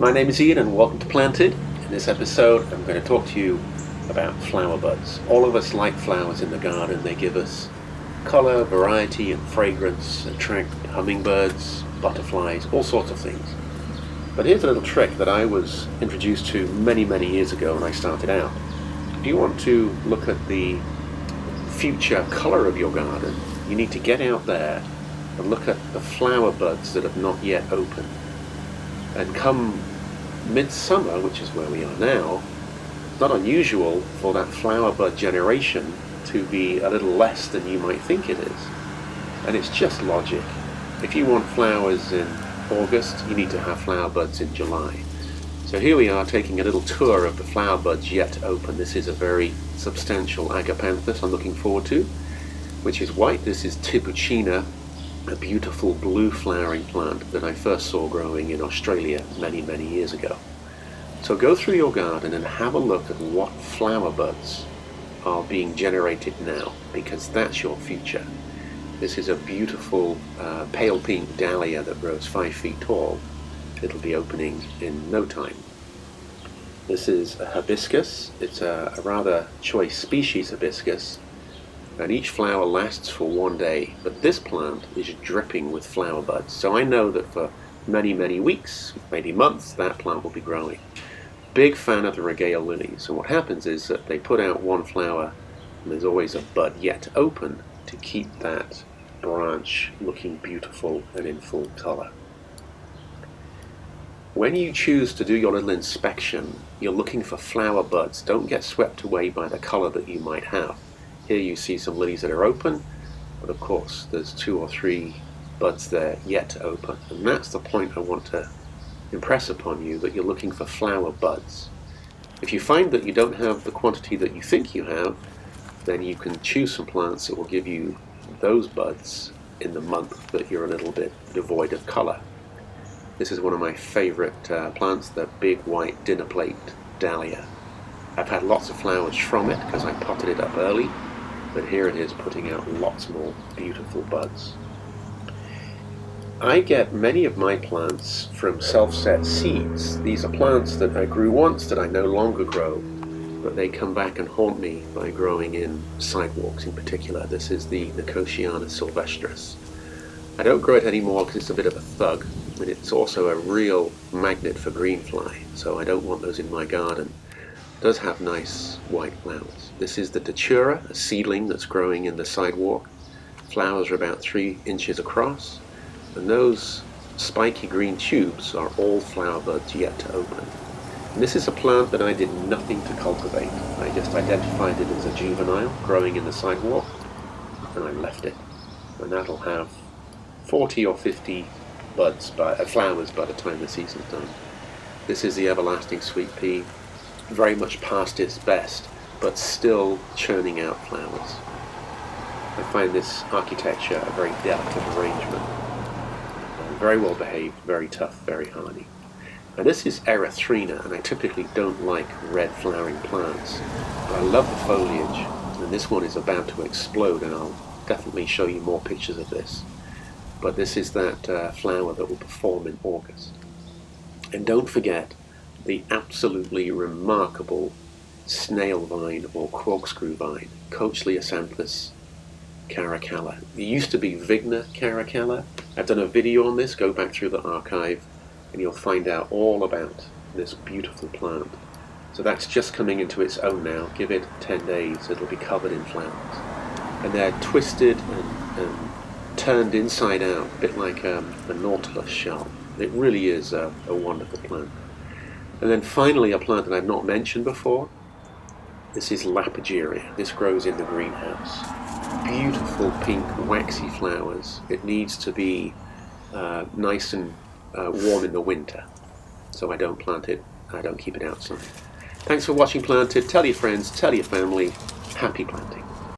My name is Ian and welcome to Planted. In this episode I'm going to talk to you about flower buds. All of us like flowers in the garden. They give us colour, variety and fragrance, attract hummingbirds, butterflies, all sorts of things. But here's a little trick that I was introduced to many years ago when I started out. If you want to look at the future colour of your garden, you need to get out there and look at the flower buds that have not yet opened. And come midsummer, which is where we are now, it's not unusual for that flower bud generation to be a little less than you might think it is. And it's just logic. If you want flowers in August, you need to have flower buds in July. So here we are taking a little tour of the flower buds yet to open. This is a very substantial agapanthus I'm looking forward to, which is white. This is Cochiana, a beautiful blue flowering plant that I first saw growing in Australia many years ago. So go through your garden and have a look at what flower buds are being generated now, because that's your future. This is a beautiful pale pink dahlia that grows 5 feet tall. It'll be opening in no time. This is a hibiscus. It's a rather choice species hibiscus, and each flower lasts for 1 day, but this plant is dripping with flower buds. So I know that for many weeks, maybe months, that plant will be growing. Big fan of the regale lilies, and what happens is that they put out one flower and there's always a bud yet to open to keep that branch looking beautiful and in full colour. When you choose to do your little inspection, you're looking for flower buds. Don't get swept away by the colour that you might have. Here you see some lilies that are open, but of course there's 2 or 3 buds there yet to open. And that's the point I want to impress upon you, that you're looking for flower buds. If you find that you don't have the quantity that you think you have, then you can choose some plants that will give you those buds in the month that you're a little bit devoid of colour. This is one of my favourite plants, the big white dinner plate dahlia. I've had lots of flowers from it because I potted it up early, but here it is putting out lots more beautiful buds. I get many of my plants from self-set seeds. These are plants that I grew once that I no longer grow, but they come back and haunt me by growing in sidewalks in particular. This is the Cochiana Silvestris. I don't grow it anymore because it's a bit of a thug, and it's also a real magnet for greenfly, so I don't want those in my garden. It does have nice white flowers. This is the Datura, a seedling that's growing in the sidewalk. Flowers are about 3 inches across, and those spiky green tubes are all flower buds yet to open. And this is a plant that I did nothing to cultivate. I just identified it as a juvenile growing in the sidewalk, and I left it. And that'll have 40 or 50 flowers by the time the season's done. This is the everlasting Sweet Pea, very much past its best, but still churning out flowers. I find this architecture a very delicate arrangement. Very well behaved, very tough, very hardy. Now this is Erythrina, and I typically don't like red flowering plants, but I love the foliage, and this one is about to explode, and I'll definitely show you more pictures of this. But this is that flower that will perform in August. And don't forget the absolutely remarkable snail vine or corkscrew vine, Cochiana Caracalla. It used to be Vigna Caracalla. I've done a video on this. Go back through the archive and you'll find out all about this beautiful plant. So that's just coming into its own now. Give it 10 days, it'll be covered in flowers. And they're twisted and turned inside out, a bit like a nautilus shell. It really is a wonderful plant. And then finally, a plant that I've not mentioned before. This is Lapageria. This grows in the greenhouse. Beautiful pink waxy flowers. It needs to be nice and warm in the winter, so I don't plant it, I don't keep it outside. Thanks for watching Planted. Tell your friends, tell your family. Happy planting.